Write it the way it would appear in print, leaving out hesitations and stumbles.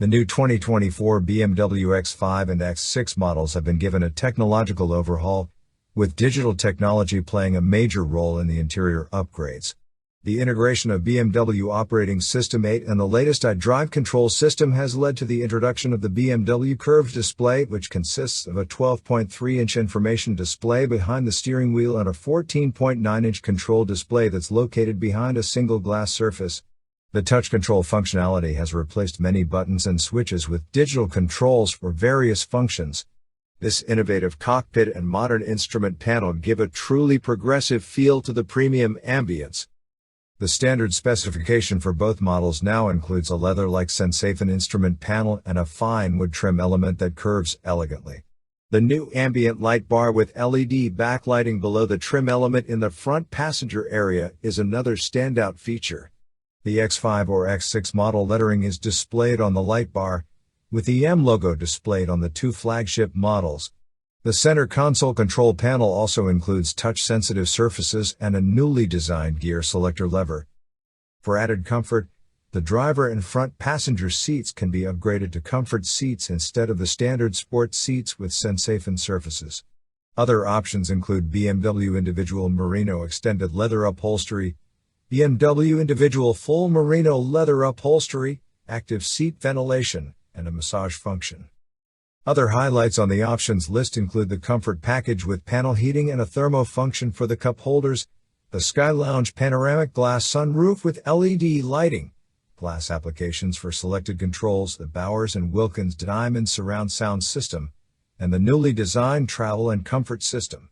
The new 2024 BMW X5 and X6 models have been given a technological overhaul, with digital technology playing a major role in the interior upgrades. The integration of BMW Operating System 8 and the latest iDrive control system has led to the introduction of the BMW Curved Display, which consists of a 12.3-inch information display behind the steering wheel and a 14.9-inch control display that's located behind a single glass surface. The touch control functionality has replaced many buttons and switches with digital controls for various functions. This innovative cockpit and modern instrument panel give a truly progressive feel to the premium Ambience. The standard specification for both models now includes a leather-like Sensafin instrument panel and a fine wood trim element that curves elegantly. The new ambient light bar with LED backlighting below the trim element in the front passenger area is another standout feature. The X5 or X6 model lettering is displayed on the light bar, with the M logo displayed on the two flagship models. The center console control panel also includes touch-sensitive surfaces and a newly designed gear selector lever. For added comfort, the driver and front passenger seats can be upgraded to comfort seats instead of the standard sport seats with Sensafin surfaces. Other options include BMW Individual Merino Extended Leather Upholstery, BMW Individual Full Merino Leather Upholstery, active seat ventilation, and a massage function. Other highlights on the options list include the comfort package with panel heating and a thermo function for the cup holders, the Sky Lounge panoramic glass sunroof with LED lighting, glass applications for selected controls, the Bowers & Wilkins Diamond surround sound system, and the newly designed travel and comfort system.